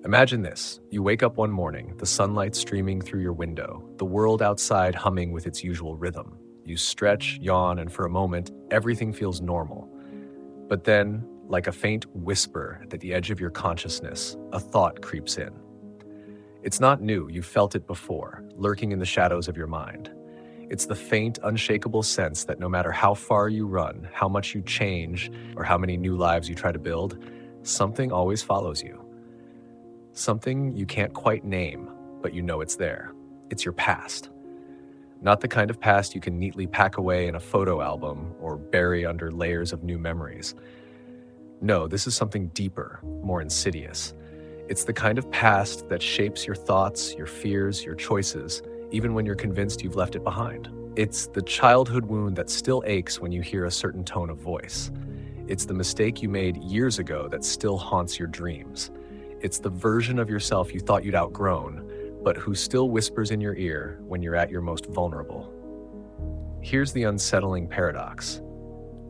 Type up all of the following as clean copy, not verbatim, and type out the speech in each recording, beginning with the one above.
Imagine this. You wake up one morning, the sunlight streaming through your window, the world outside humming with its usual rhythm. You stretch, yawn, and for a moment, everything feels normal. But then, like a faint whisper at the edge of your consciousness, a thought creeps in. It's not new, you've felt it before, lurking in the shadows of your mind. It's the faint, unshakable sense that no matter how far you run, how much you change, or how many new lives you try to build, something always follows you. Something you can't quite name, but you know it's there. It's your past. Not the kind of past you can neatly pack away in a photo album or bury under layers of new memories. No, this is something deeper, more insidious. It's the kind of past that shapes your thoughts, your fears, your choices, even when you're convinced you've left it behind. It's the childhood wound that still aches when you hear a certain tone of voice. It's the mistake you made years ago that still haunts your dreams. It's the version of yourself you thought you'd outgrown, but who still whispers in your ear when you're at your most vulnerable. Here's the unsettling paradox.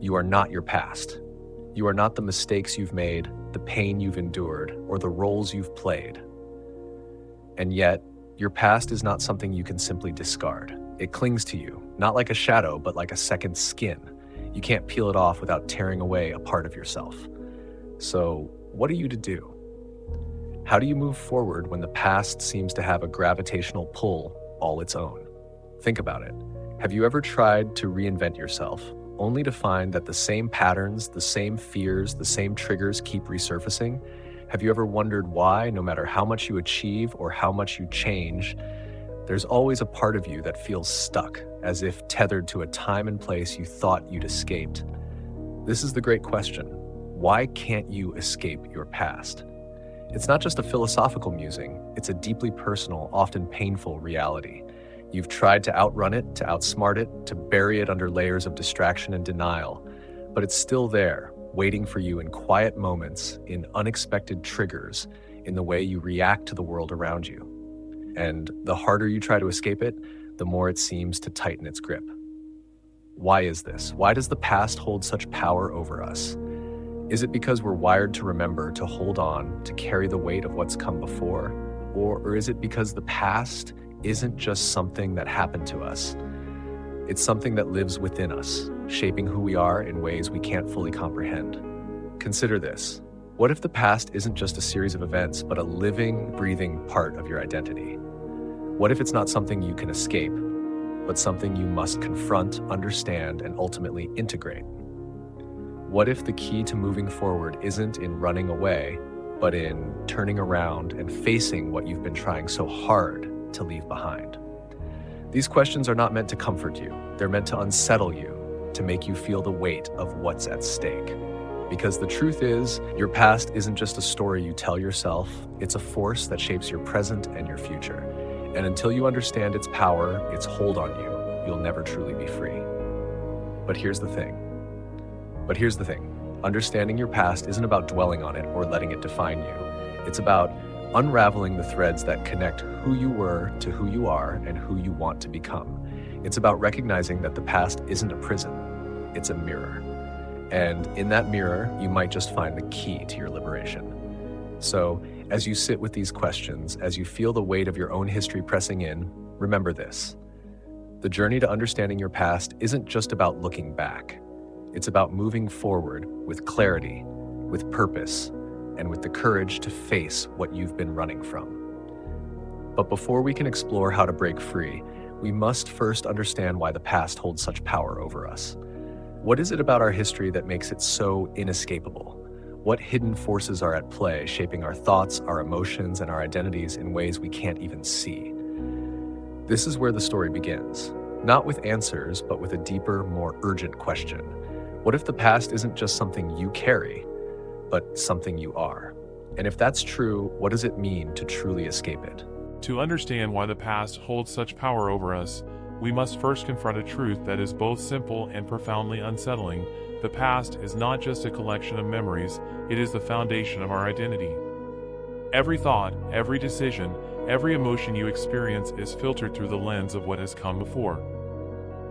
You are not your past. You are not the mistakes you've made, the pain you've endured, or the roles you've played. And yet, your past is not something you can simply discard. It clings to you, not like a shadow, but like a second skin. You can't peel it off without tearing away a part of yourself. So, what are you to do? How do you move forward when the past seems to have a gravitational pull all its own? Think about it. Have you ever tried to reinvent yourself, only to find that the same patterns, the same fears, the same triggers keep resurfacing? Have you ever wondered why, no matter how much you achieve or how much you change, there's always a part of you that feels stuck, as if tethered to a time and place you thought you'd escaped? This is the great question. Why can't you escape your past? It's not just a philosophical musing, it's a deeply personal, often painful reality. You've tried to outrun it, to outsmart it, to bury it under layers of distraction and denial, but it's still there, waiting for you in quiet moments, in unexpected triggers, in the way you react to the world around you. And the harder you try to escape it, the more it seems to tighten its grip. Why is this? Why does the past hold such power over us? Is it because we're wired to remember, to hold on, to carry the weight of what's come before? Or is it because the past isn't just something that happened to us? It's something that lives within us, shaping who we are in ways we can't fully comprehend. Consider this. What if the past isn't just a series of events, but a living, breathing part of your identity? What if it's not something you can escape, but something you must confront, understand, and ultimately integrate? What if the key to moving forward isn't in running away, but in turning around and facing what you've been trying so hard to leave behind? These questions are not meant to comfort you. They're meant to unsettle you, to make you feel the weight of what's at stake. Because the truth is, your past isn't just a story you tell yourself, it's a force that shapes your present and your future. And until you understand its power, its hold on you, you'll never truly be free. But here's the thing. Understanding your past isn't about dwelling on it or letting it define you. It's about unraveling the threads that connect who you were to who you are and who you want to become. It's about recognizing that the past isn't a prison, it's a mirror. And in that mirror, you might just find the key to your liberation. So, as you sit with these questions, as you feel the weight of your own history pressing in, remember this. The journey to understanding your past isn't just about looking back. It's about moving forward with clarity, with purpose, and with the courage to face what you've been running from. But before we can explore how to break free, we must first understand why the past holds such power over us. What is it about our history that makes it so inescapable? What hidden forces are at play, shaping our thoughts, our emotions, and our identities in ways we can't even see? This is where the story begins, not with answers, but with a deeper, more urgent question. What if the past isn't just something you carry, but something you are? And if that's true, what does it mean to truly escape it? To understand why the past holds such power over us, we must first confront a truth that is both simple and profoundly unsettling. The past is not just a collection of memories, it is the foundation of our identity. Every thought, every decision, every emotion you experience is filtered through the lens of what has come before.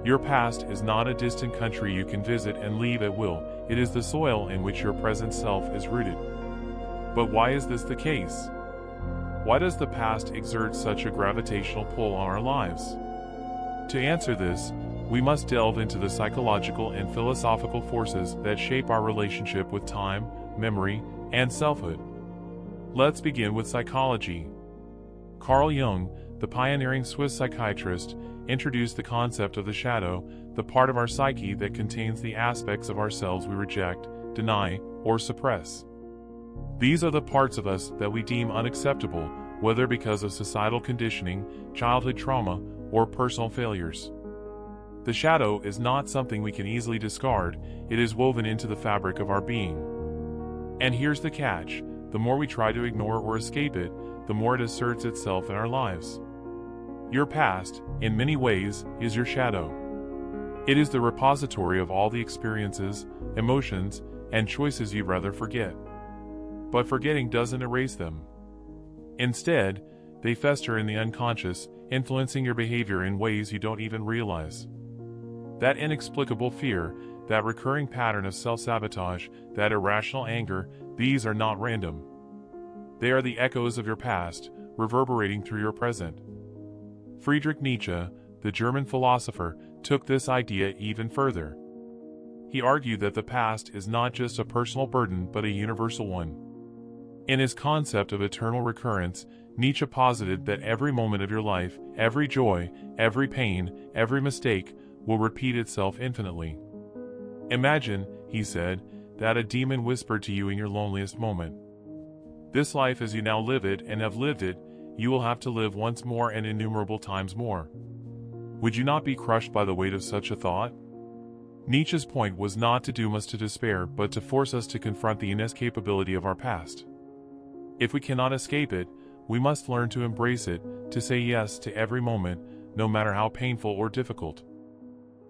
Your past is not a distant country you can visit and leave at will. It is the soil in which your present self is rooted. But why is this the case? Why does the past exert such a gravitational pull on our lives? To answer this, we must delve into the psychological and philosophical forces that shape our relationship with time, memory, and selfhood. Let's begin with psychology. Carl Jung, the pioneering Swiss psychiatrist, introduced the concept of the shadow, the part of our psyche that contains the aspects of ourselves we reject, deny, or suppress. These are the parts of us that we deem unacceptable, whether because of societal conditioning, childhood trauma, or personal failures. The shadow is not something we can easily discard, it is woven into the fabric of our being. And here's the catch: the more we try to ignore or escape it, the more it asserts itself in our lives. Your past, in many ways, is your shadow. It is the repository of all the experiences, emotions, and choices you'd rather forget. But forgetting doesn't erase them. Instead, they fester in the unconscious, influencing your behavior in ways you don't even realize. That inexplicable fear, that recurring pattern of self-sabotage, that irrational anger, these are not random. They are the echoes of your past, reverberating through your present. Friedrich Nietzsche, the German philosopher, took this idea even further. He argued that the past is not just a personal burden but a universal one. In his concept of eternal recurrence, Nietzsche posited that every moment of your life, every joy, every pain, every mistake, will repeat itself infinitely. Imagine, he said, that a demon whispered to you in your loneliest moment. This life as you now live it and have lived it, you will have to live once more and innumerable times more. Would you not be crushed by the weight of such a thought? Nietzsche's point was not to doom us to despair, but to force us to confront the inescapability of our past. If we cannot escape it, we must learn to embrace it, to say yes to every moment, no matter how painful or difficult.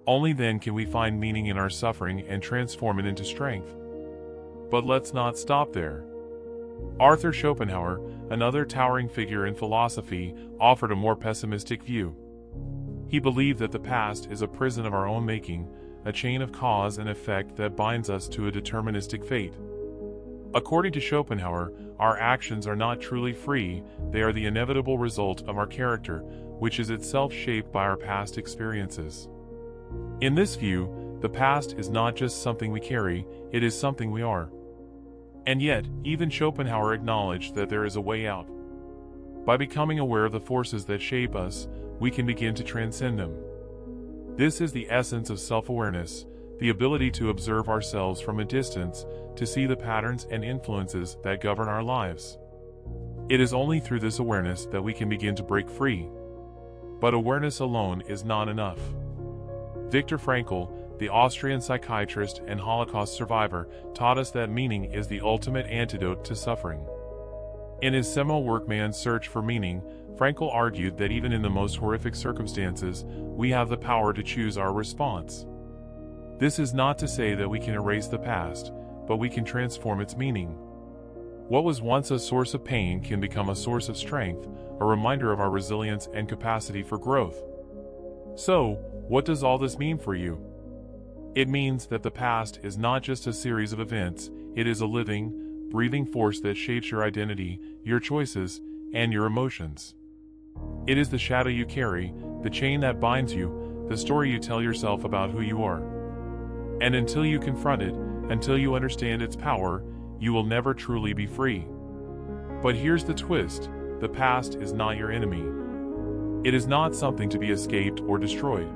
Only then can we find meaning in our suffering and transform it into strength. But let's not stop there. Arthur Schopenhauer, another towering figure in philosophy, offered a more pessimistic view. He believed that the past is a prison of our own making, a chain of cause and effect that binds us to a deterministic fate. According to Schopenhauer, our actions are not truly free, they are the inevitable result of our character, which is itself shaped by our past experiences. In this view, the past is not just something we carry, it is something we are. And yet, even Schopenhauer acknowledged that there is a way out. By becoming aware of the forces that shape us, we can begin to transcend them. This is the essence of self-awareness, the ability to observe ourselves from a distance, to see the patterns and influences that govern our lives. It is only through this awareness that we can begin to break free. But awareness alone is not enough. Viktor Frankl, the Austrian psychiatrist and Holocaust survivor, taught us that meaning is the ultimate antidote to suffering. In his seminal work Man's Search for Meaning, Frankl argued that even in the most horrific circumstances, we have the power to choose our response. This is not to say that we can erase the past, but we can transform its meaning. What was once a source of pain can become a source of strength, a reminder of our resilience and capacity for growth. So, what does all this mean for you? It means that the past is not just a series of events, it is a living, breathing force that shapes your identity, your choices, and your emotions. It is the shadow you carry, the chain that binds you, the story you tell yourself about who you are. And until you confront it, until you understand its power, you will never truly be free. But here's the twist: the past is not your enemy. It is not something to be escaped or destroyed.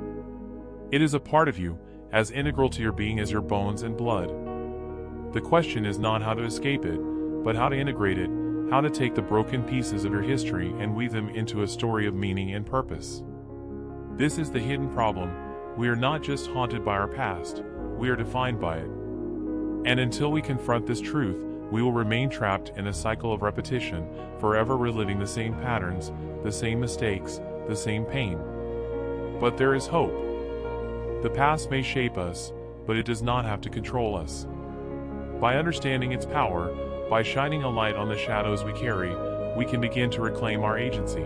It is a part of you, as integral to your being as your bones and blood. The question is not how to escape it, but how to integrate it, how to take the broken pieces of your history and weave them into a story of meaning and purpose. This is the hidden problem. We are not just haunted by our past, we are defined by it. And until we confront this truth, we will remain trapped in a cycle of repetition, forever reliving the same patterns, the same mistakes, the same pain. But there is hope. The past may shape us, but it does not have to control us. By understanding its power, by shining a light on the shadows we carry, we can begin to reclaim our agency.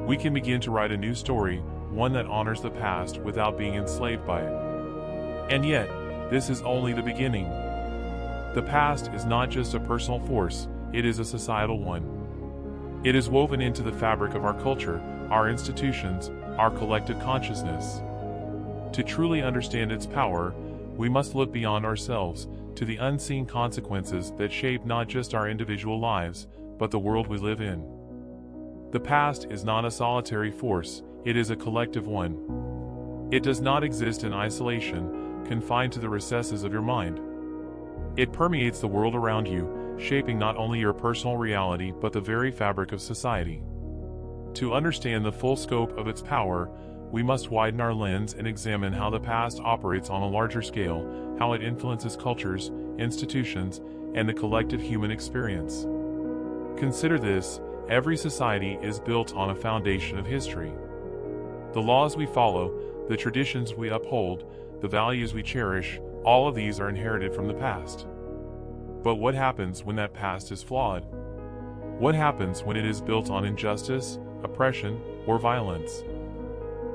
We can begin to write a new story, one that honors the past without being enslaved by it. And yet, this is only the beginning. The past is not just a personal force, it is a societal one. It is woven into the fabric of our culture, our institutions, our collective consciousness. To truly understand its power, we must look beyond ourselves, to the unseen consequences that shape not just our individual lives, but the world we live in. The past is not a solitary force, it is a collective one. It does not exist in isolation, confined to the recesses of your mind. It permeates the world around you, shaping not only your personal reality but the very fabric of society. To understand the full scope of its power, we must widen our lens and examine how the past operates on a larger scale, how it influences cultures, institutions, and the collective human experience. Consider this: every society is built on a foundation of history. The laws we follow, the traditions we uphold, the values we cherish, all of these are inherited from the past. But what happens when that past is flawed? What happens when it is built on injustice, oppression, or violence?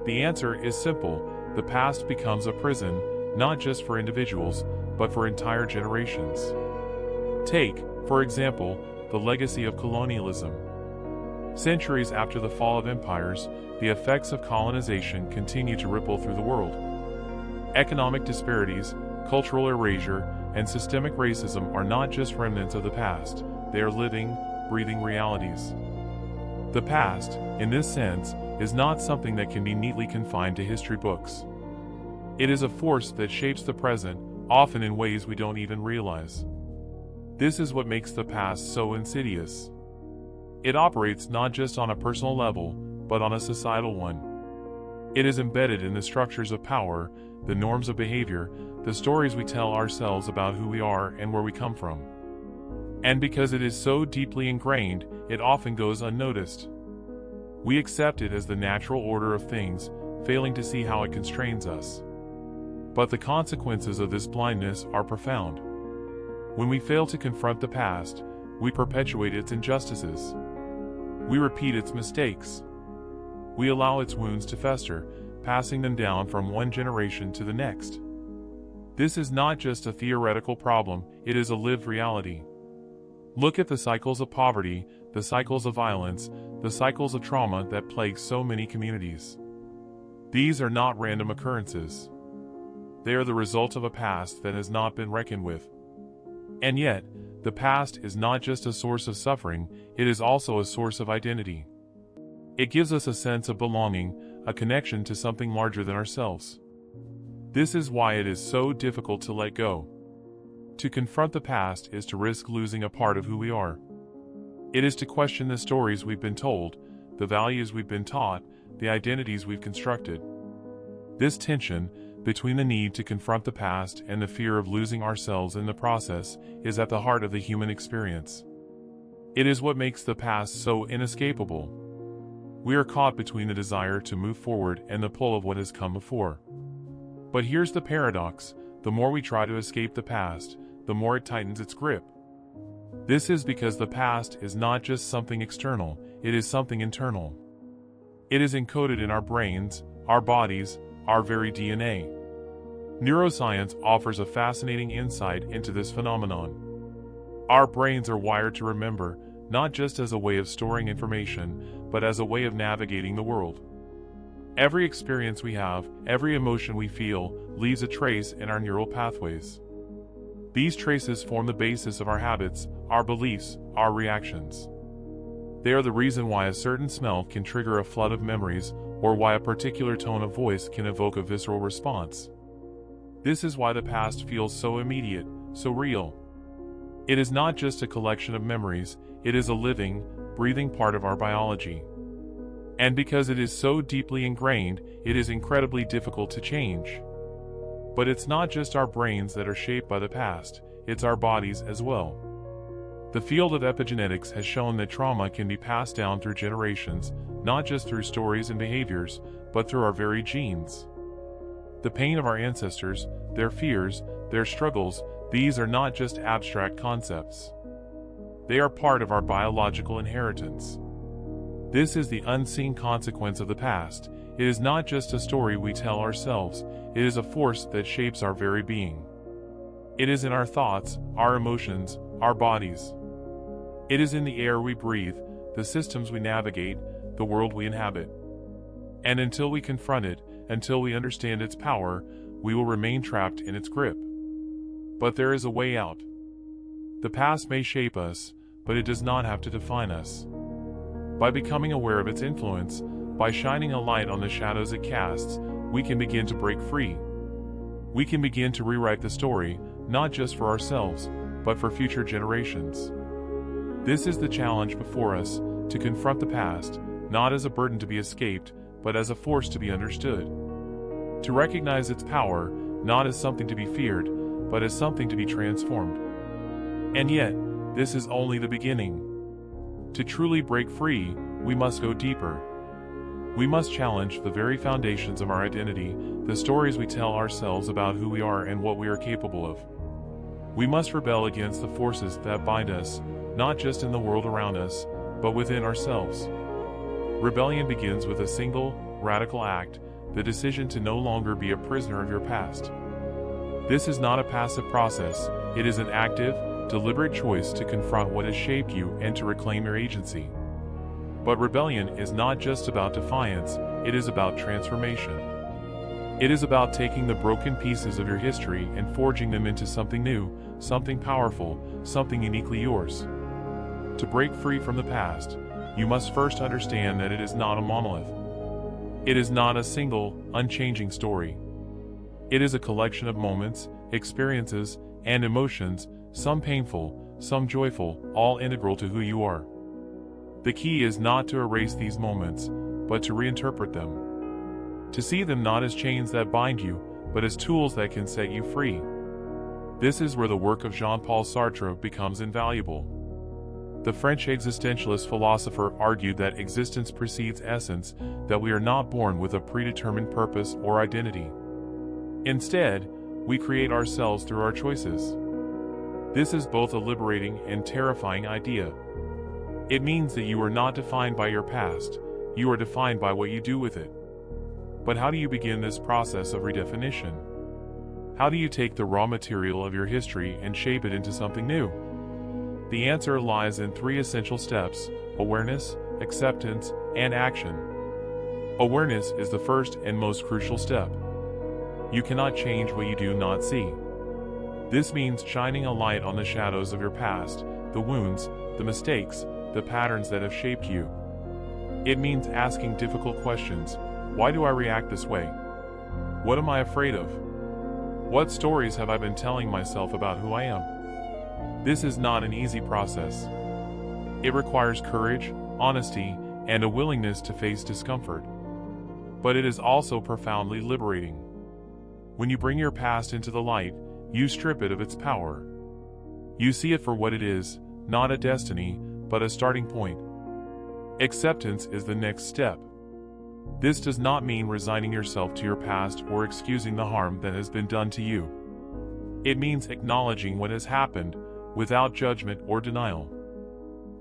The answer is simple: the past becomes a prison, not just for individuals, but for entire generations. Take, for example, the legacy of colonialism. Centuries after the fall of empires, the effects of colonization continue to ripple through the world. Economic disparities, cultural erasure, and systemic racism are not just remnants of the past, they are living, breathing realities. The past, in this sense, is not something that can be neatly confined to history books. It is a force that shapes the present, often in ways we don't even realize. This is what makes the past so insidious. It operates not just on a personal level, but on a societal one. It is embedded in the structures of power, the norms of behavior, the stories we tell ourselves about who we are and where we come from. And because it is so deeply ingrained, it often goes unnoticed. We accept it as the natural order of things, failing to see how it constrains us. But the consequences of this blindness are profound. When we fail to confront the past, we perpetuate its injustices. We repeat its mistakes. We allow its wounds to fester, passing them down from one generation to the next. This is not just a theoretical problem, it is a lived reality. Look at the cycles of poverty, the cycles of violence, the cycles of trauma that plague so many communities. These are not random occurrences. They are the result of a past that has not been reckoned with. And yet, the past is not just a source of suffering, it is also a source of identity. It gives us a sense of belonging, a connection to something larger than ourselves. This is why it is so difficult to let go. To confront the past is to risk losing a part of who we are. It is to question the stories we've been told, the values we've been taught, the identities we've constructed. This tension, between the need to confront the past and the fear of losing ourselves in the process, is at the heart of the human experience. It is what makes the past so inescapable. We are caught between the desire to move forward and the pull of what has come before. But here's the paradox: the more we try to escape the past, the more it tightens its grip. This is because the past is not just something external, it is something internal. It is encoded in our brains, our bodies, our very DNA. Neuroscience offers a fascinating insight into this phenomenon. Our brains are wired to remember, not just as a way of storing information, but as a way of navigating the world. Every experience we have, every emotion we feel, leaves a trace in our neural pathways. These traces form the basis of our habits, our beliefs, our reactions. They are the reason why a certain smell can trigger a flood of memories, or why a particular tone of voice can evoke a visceral response. This is why the past feels so immediate, so real. It is not just a collection of memories, it is a living, breathing part of our biology. And because it is so deeply ingrained, it is incredibly difficult to change. But it's not just our brains that are shaped by the past, it's our bodies as well. The field of epigenetics has shown that trauma can be passed down through generations, not just through stories and behaviors, but through our very genes. The pain of our ancestors, their fears, their struggles, these are not just abstract concepts. They are part of our biological inheritance. This is the unseen consequence of the past. It is not just a story we tell ourselves, it is a force that shapes our very being. It is in our thoughts, our emotions, our bodies. It is in the air we breathe, the systems we navigate, the world we inhabit. And until we confront it, until we understand its power, we will remain trapped in its grip. But there is a way out. The past may shape us, but it does not have to define us. By becoming aware of its influence, by shining a light on the shadows it casts, we can begin to break free. We can begin to rewrite the story, not just for ourselves, but for future generations. This is the challenge before us, to confront the past, not as a burden to be escaped, but as a force to be understood. To recognize its power, not as something to be feared, but as something to be transformed. And yet, this is only the beginning. To truly break free, we must go deeper. We must challenge the very foundations of our identity, the stories we tell ourselves about who we are and what we are capable of. We must rebel against the forces that bind us, not just in the world around us, but within ourselves. Rebellion begins with a single, radical act, the decision to no longer be a prisoner of your past. This is not a passive process, it is an active, deliberate choice to confront what has shaped you and to reclaim your agency. But rebellion is not just about defiance, it is about transformation. It is about taking the broken pieces of your history and forging them into something new, something powerful, something uniquely yours. To break free from the past, you must first understand that it is not a monolith. It is not a single, unchanging story. It is a collection of moments, experiences, and emotions, some painful, some joyful, all integral to who you are. The key is not to erase these moments, but to reinterpret them. To see them not as chains that bind you, but as tools that can set you free. This is where the work of Jean-Paul Sartre becomes invaluable. The French existentialist philosopher argued that existence precedes essence, that we are not born with a predetermined purpose or identity. Instead, we create ourselves through our choices. This is both a liberating and terrifying idea. It means that you are not defined by your past, you are defined by what you do with it. But how do you begin this process of redefinition? How do you take the raw material of your history and shape it into something new? The answer lies in 3 essential steps: awareness, acceptance, and action. Awareness is the first and most crucial step. You cannot change what you do not see. This means shining a light on the shadows of your past, the wounds, the mistakes, the patterns that have shaped you. It means asking difficult questions. Why do I react this way? What am I afraid of? What stories have I been telling myself about who I am? This is not an easy process. It requires courage, honesty, and a willingness to face discomfort. But it is also profoundly liberating. When you bring your past into the light, you strip it of its power. You see it for what it is, not a destiny, but a starting point. Acceptance is the next step. This does not mean resigning yourself to your past or excusing the harm that has been done to you. It means acknowledging what has happened, without judgment or denial.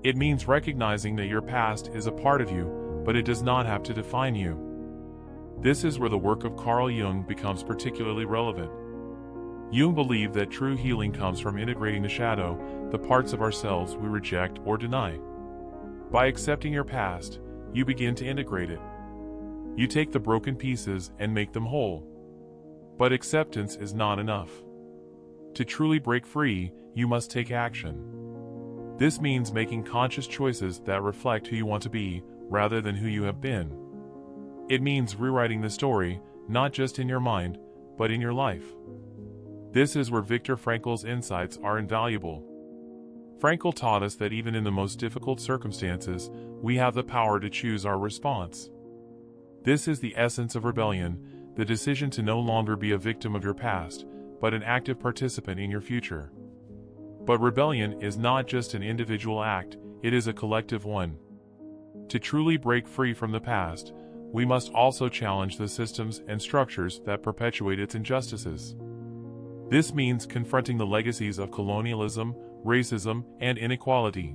It means recognizing that your past is a part of you, but it does not have to define you. This is where the work of Carl Jung becomes particularly relevant. Jung believed that true healing comes from integrating the shadow, the parts of ourselves we reject or deny. By accepting your past, you begin to integrate it. You take the broken pieces and make them whole. But acceptance is not enough. To truly break free, you must take action. This means making conscious choices that reflect who you want to be, rather than who you have been. It means rewriting the story, not just in your mind, but in your life. This is where Viktor Frankl's insights are invaluable. Frankl taught us that even in the most difficult circumstances, we have the power to choose our response. This is the essence of rebellion, the decision to no longer be a victim of your past, but an active participant in your future. But rebellion is not just an individual act, it is a collective one. To truly break free from the past, we must also challenge the systems and structures that perpetuate its injustices. This means confronting the legacies of colonialism, racism, and inequality.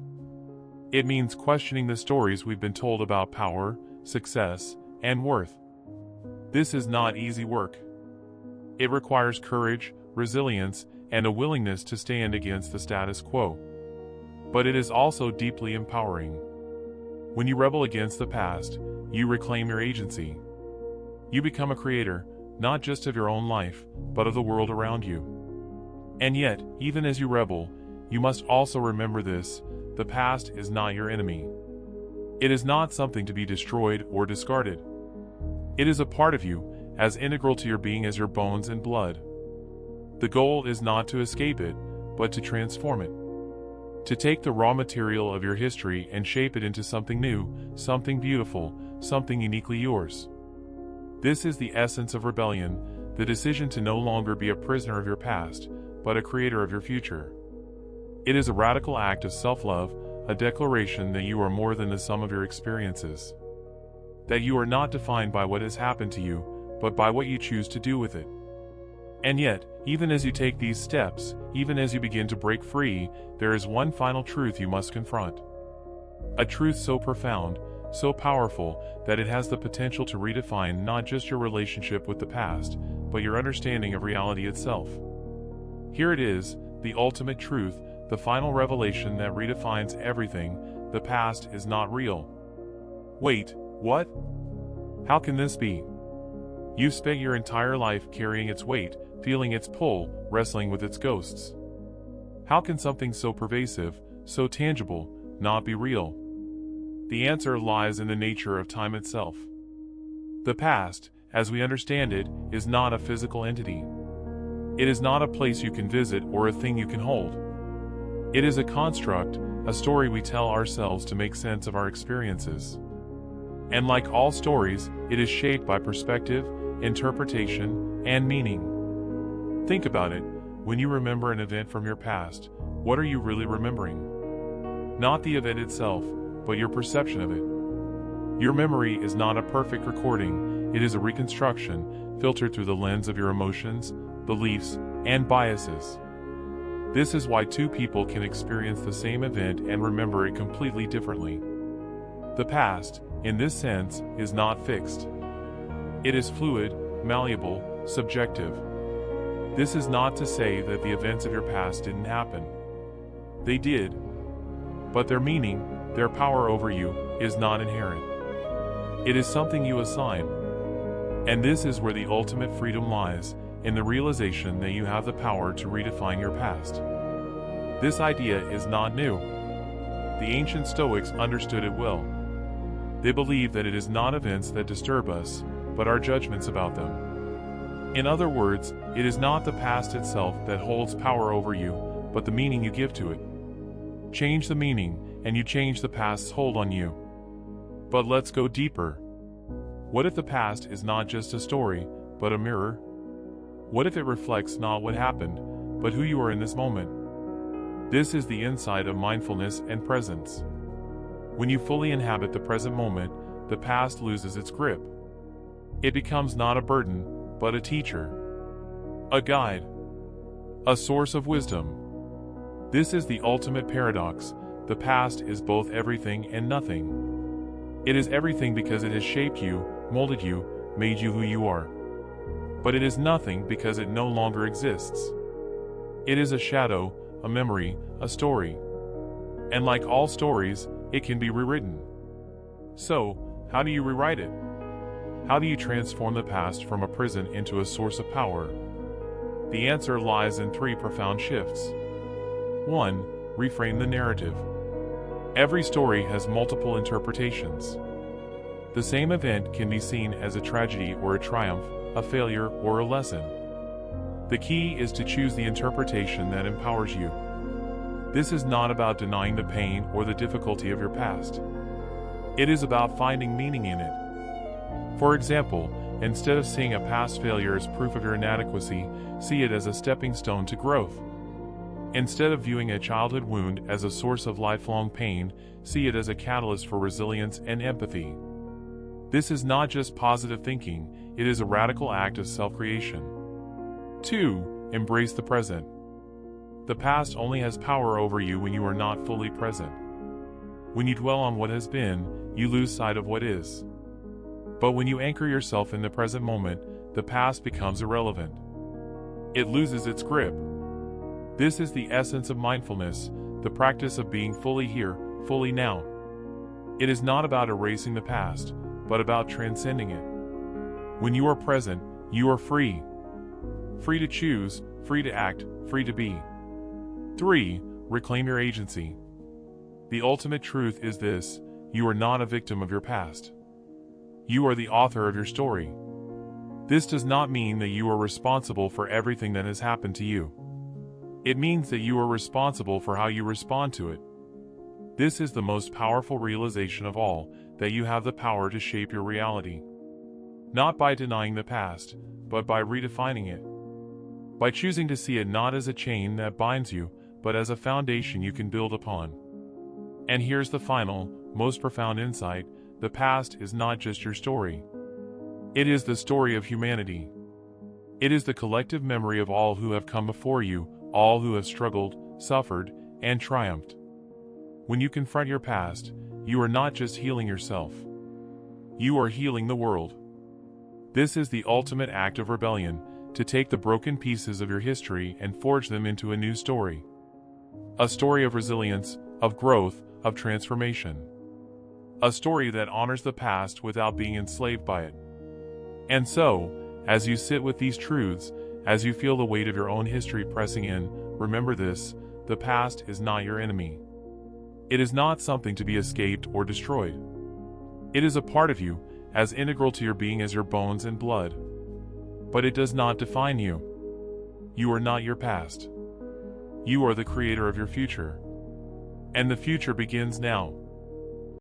It means questioning the stories we've been told about power, success, and worth. This is not easy work. It requires courage, resilience, and a willingness to stand against the status quo. But it is also deeply empowering. When you rebel against the past, you reclaim your agency. You become a creator, not just of your own life, but of the world around you. And yet, even as you rebel, you must also remember this: the past is not your enemy. It is not something to be destroyed or discarded. It is a part of you, as integral to your being as your bones and blood. The goal is not to escape it, but to transform it. To take the raw material of your history and shape it into something new, something beautiful, something uniquely yours. This is the essence of rebellion, the decision to no longer be a prisoner of your past, but a creator of your future. It is a radical act of self-love, a declaration that you are more than the sum of your experiences. That you are not defined by what has happened to you, but by what you choose to do with it. And yet, even as you take these steps, even as you begin to break free, there is one final truth you must confront. A truth so profound, so powerful, that it has the potential to redefine not just your relationship with the past, but your understanding of reality itself. Here it is, the ultimate truth, the final revelation that redefines everything: the past is not real. Wait, what? How can this be? You've spent your entire life carrying its weight, feeling its pull, wrestling with its ghosts. How can something so pervasive, so tangible, not be real? The answer lies in the nature of time itself. The past, as we understand it, is not a physical entity. It is not a place you can visit or a thing you can hold. It is a construct, a story we tell ourselves to make sense of our experiences. And like all stories, it is shaped by perspective, interpretation, and meaning. Think about it. When you remember an event from your past, what are you really remembering? Not the event itself, but your perception of it. Your memory is not a perfect recording, it is a reconstruction, filtered through the lens of your emotions, beliefs, and biases. This is why two people can experience the same event and remember it completely differently. The past, in this sense, is not fixed. It is fluid, malleable, subjective. This is not to say that the events of your past didn't happen. They did. But their meaning, their power over you, is not inherent. It is something you assign. And this is where the ultimate freedom lies, in the realization that you have the power to redefine your past. This idea is not new. The ancient Stoics understood it well. They believe that it is not events that disturb us, but our judgments about them. In other words, it is not the past itself that holds power over you, but the meaning you give to it. Change the meaning, and you change the past's hold on you. But let's go deeper. What if the past is not just a story, but a mirror? What if it reflects not what happened, but who you are in this moment? This is the insight of mindfulness and presence. When you fully inhabit the present moment, the past loses its grip. It becomes not a burden, but a teacher, a guide, a source of wisdom. This is the ultimate paradox. The past is both everything and nothing. It is everything because it has shaped you, molded you, made you who you are. But it is nothing because it no longer exists. It is a shadow, a memory, a story. And like all stories, it can be rewritten. So, how do you rewrite it? How do you transform the past from a prison into a source of power? The answer lies in three profound shifts. 1. Reframe the narrative. Every story has multiple interpretations. The same event can be seen as a tragedy or a triumph, a failure or a lesson. The key is to choose the interpretation that empowers you. This is not about denying the pain or the difficulty of your past. It is about finding meaning in it. For example, instead of seeing a past failure as proof of your inadequacy, see it as a stepping stone to growth. Instead of viewing a childhood wound as a source of lifelong pain, see it as a catalyst for resilience and empathy. This is not just positive thinking, it is a radical act of self-creation. 2. Embrace the present. The past only has power over you when you are not fully present. When you dwell on what has been, you lose sight of what is. But when you anchor yourself in the present moment, the past becomes irrelevant. It loses its grip. This is the essence of mindfulness, the practice of being fully here, fully now. It is not about erasing the past, but about transcending it. When you are present, you are free. Free to choose, free to act, free to be. 3. Reclaim your agency. The ultimate truth is this: you are not a victim of your past. You are the author of your story. This does not mean that you are responsible for everything that has happened to you. It means that you are responsible for how you respond to it. This is the most powerful realization of all, that you have the power to shape your reality. Not by denying the past, but by redefining it. By choosing to see it not as a chain that binds you, but as a foundation you can build upon. And here's the final, most profound insight: the past is not just your story. It is the story of humanity. It is the collective memory of all who have come before you, all who have struggled, suffered, and triumphed. When you confront your past, you are not just healing yourself. You are healing the world. This is the ultimate act of rebellion, to take the broken pieces of your history and forge them into a new story. A story of resilience, of growth, of transformation. A story that honors the past without being enslaved by it. And so, as you sit with these truths, as you feel the weight of your own history pressing in, remember this: the past is not your enemy. It is not something to be escaped or destroyed. It is a part of you, as integral to your being as your bones and blood. But it does not define you. You are not your past. You are the creator of your future. And the future begins now.